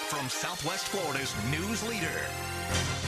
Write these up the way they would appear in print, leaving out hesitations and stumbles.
From Southwest Florida's news leader,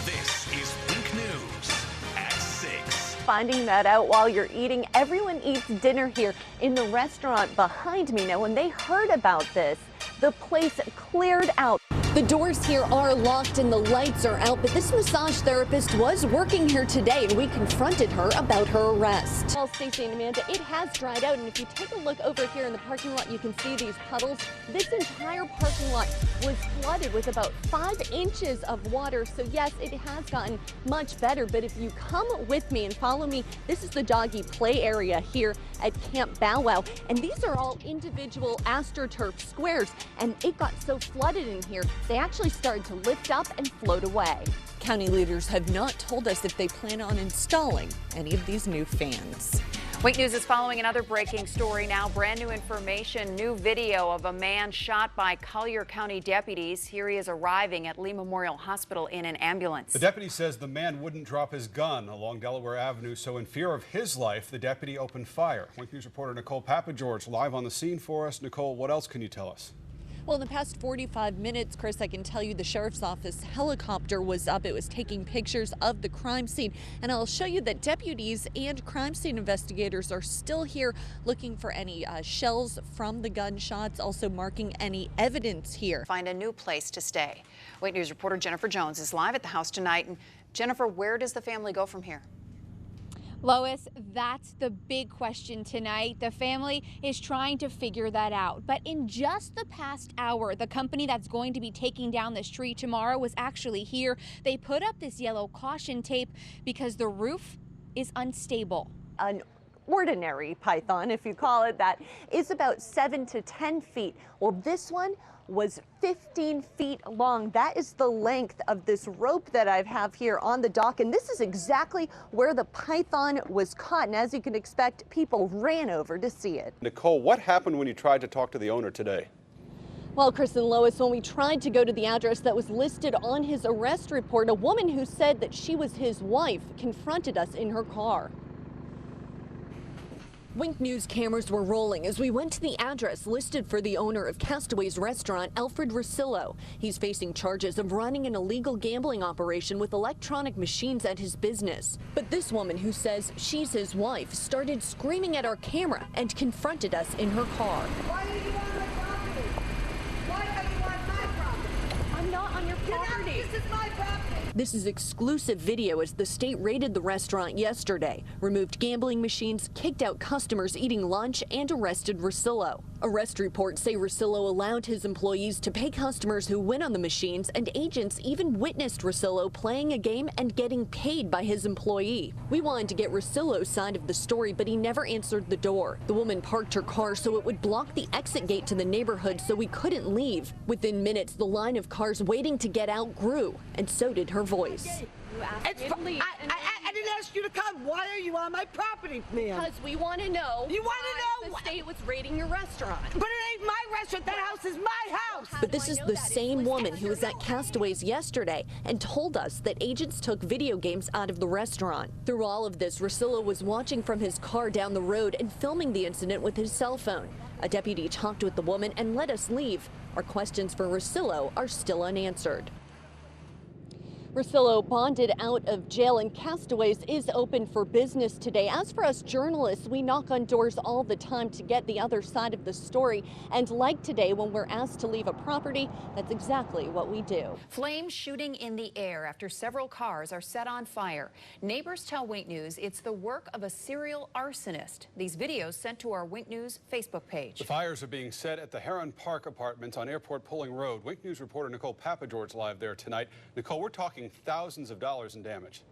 this is Wink News at 6. Finding that out while you're eating. Everyone eats dinner here in the restaurant behind me. Now, when they heard about this, the place cleared out. The doors here are locked and the lights are out, but this massage therapist was working here today, and we confronted her about her arrest. Well, Stacey and Amanda, it has dried out, and if you take a look over here in the parking lot, you can see these puddles. This entire parking lot was flooded with about 5 inches of water, so yes, it has gotten much better, but if you come with me and follow me, this is the doggy play area here at Camp Bow Wow, and these are all individual AstroTurf squares, and it got so flooded in here, they actually started to lift up and float away. County leaders have not told us if they plan on installing any of these new fans. Wink News is following another breaking story now. Brand new information, new video of a man shot by Collier County deputies. Here he is arriving at Lee Memorial Hospital in an ambulance. The deputy says the man wouldn't drop his gun along Delaware Avenue, so in fear of his life, the deputy opened fire. Wink News reporter Nicole Papageorge live on the scene for us. Nicole, what else can you tell us? Well, in the past 45 minutes, Chris, I can tell you the sheriff's office helicopter was up. It was taking pictures of the crime scene. And I'll show you that deputies and crime scene investigators are still here looking for any shells from the gunshots, also marking any evidence here. Find a new place to stay. Wink News reporter Jennifer Jones is live at the house tonight. And Jennifer, where does the family go from here? Lois, that's the big question tonight. The family is trying to figure that out. But in just the past hour, the company that's going to be taking down this tree tomorrow was actually here. They put up this yellow caution tape because the roof is unstable. An ordinary python, if you call it that, is about 7 to 10 feet. Well, this one was 15 feet long. That is the length of this rope that I have here on the dock, and this is exactly where the python was caught. And as you can expect, people ran over to see it. Nicole, what happened when you tried to talk to the owner today? Well, Chris and Lois, when we tried to go to the address that was listed on his arrest report, a woman who said that she was his wife confronted us in her car. Wink News cameras were rolling as we went to the address listed for the owner of Castaway's restaurant, Alfred Rosillo. He's facing charges of running an illegal gambling operation with electronic machines at his business. But this woman, who says she's his wife, started screaming at our camera and confronted us in her car. Why are you on my property? Why are you on my property? I'm not on your property. This is my property. This is exclusive video as the state raided the restaurant yesterday, removed gambling machines, kicked out customers eating lunch, and arrested Rosillo. Arrest reports say Rosillo allowed his employees to pay customers who win on the machines, and agents even witnessed Rosillo playing a game and getting paid by his employee. We wanted to get Rosillo's side of the story, but he never answered the door. The woman parked her car so it would block the exit gate to the neighborhood so we couldn't leave. Within minutes, the line of cars waiting to get out grew, and so did her voice. I didn't ask you to come. Why are you on my property, ma'am? Because we want to know. You want to know? The state was raiding your restaurant. But it ain't my restaurant. That house is my house. But this is the same woman who was at Castaway's yesterday and told us that agents took video games out of the restaurant. Through all of this, Rosillo was watching from his car down the road and filming the incident with his cell phone. A deputy talked with the woman and let us leave. Our questions for Rosillo are still unanswered. Rosillo bonded out of jail, and Castaways is open for business today. As for us journalists, we knock on doors all the time to get the other side of the story. And like today, when we're asked to leave a property, that's exactly what we do. Flames shooting in the air after several cars are set on fire. Neighbors tell Wink News it's the work of a serial arsonist. These videos sent to our Wink News Facebook page. The fires are being set at the Heron Park apartments on Airport Pulling Road. Wink News reporter Nicole Papageorge live there tonight. Nicole, we're talking thousands of dollars in damage.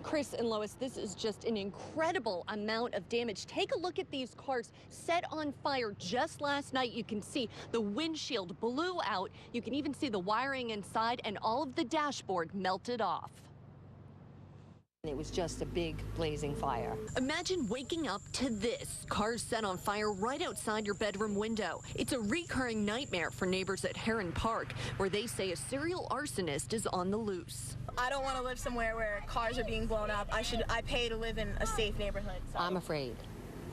Chris and Lois, this is just an incredible amount of damage. Take a look at these cars set on fire just last night. You can see the windshield blew out. You can even see the wiring inside, and all of the dashboard melted off. It was just a big blazing fire. Imagine waking up to this. Cars set on fire right outside your bedroom window. It's a recurring nightmare for neighbors at Heron Park, where they say a serial arsonist is on the loose. I don't want to live somewhere where cars are being blown up. I pay to live in a safe neighborhood. So. I'm afraid.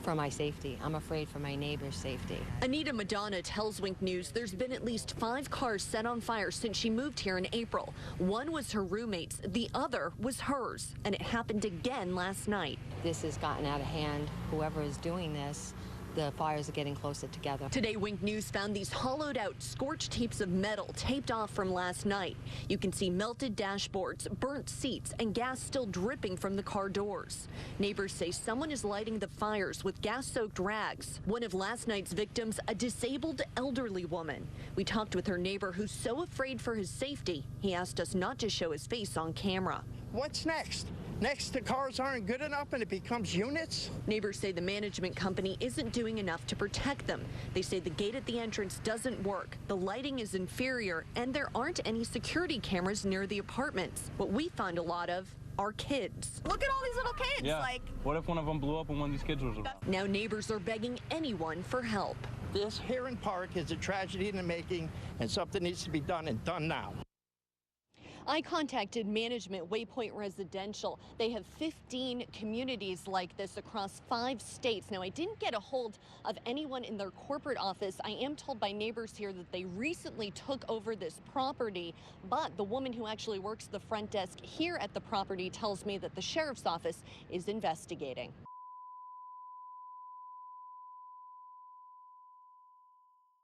for my safety. I'm afraid for my neighbor's safety. Anita Madonna tells Wink News there's been at least 5 cars set on fire since she moved here in April. One was her roommate's, the other was hers, and it happened again last night. This has gotten out of hand. Whoever is doing this, the fires are getting closer together. Today, Wink News found these hollowed out, scorched heaps of metal taped off from last night. You can see melted dashboards, burnt seats, and gas still dripping from the car doors. Neighbors say someone is lighting the fires with gas-soaked rags. One of last night's victims, a disabled elderly woman. We talked with her neighbor who's so afraid for his safety, he asked us not to show his face on camera. What's next? Next, the cars aren't good enough and it becomes units? Neighbors say the management company isn't doing enough to protect them. They say the gate at the entrance doesn't work, the lighting is inferior, and there aren't any security cameras near the apartments. What we find a lot of are kids. Look at all these little kids. Yeah. Like, what if one of them blew up and one of these kids was around? Now neighbors are begging anyone for help. This here in Park is a tragedy in the making, and something needs to be done, and done now. I contacted management Waypoint Residential. They have 15 communities like this across 5 states. Now, I didn't get a hold of anyone in their corporate office. I am told by neighbors here that they recently took over this property, but the woman who actually works the front desk here at the property tells me that the sheriff's office is investigating.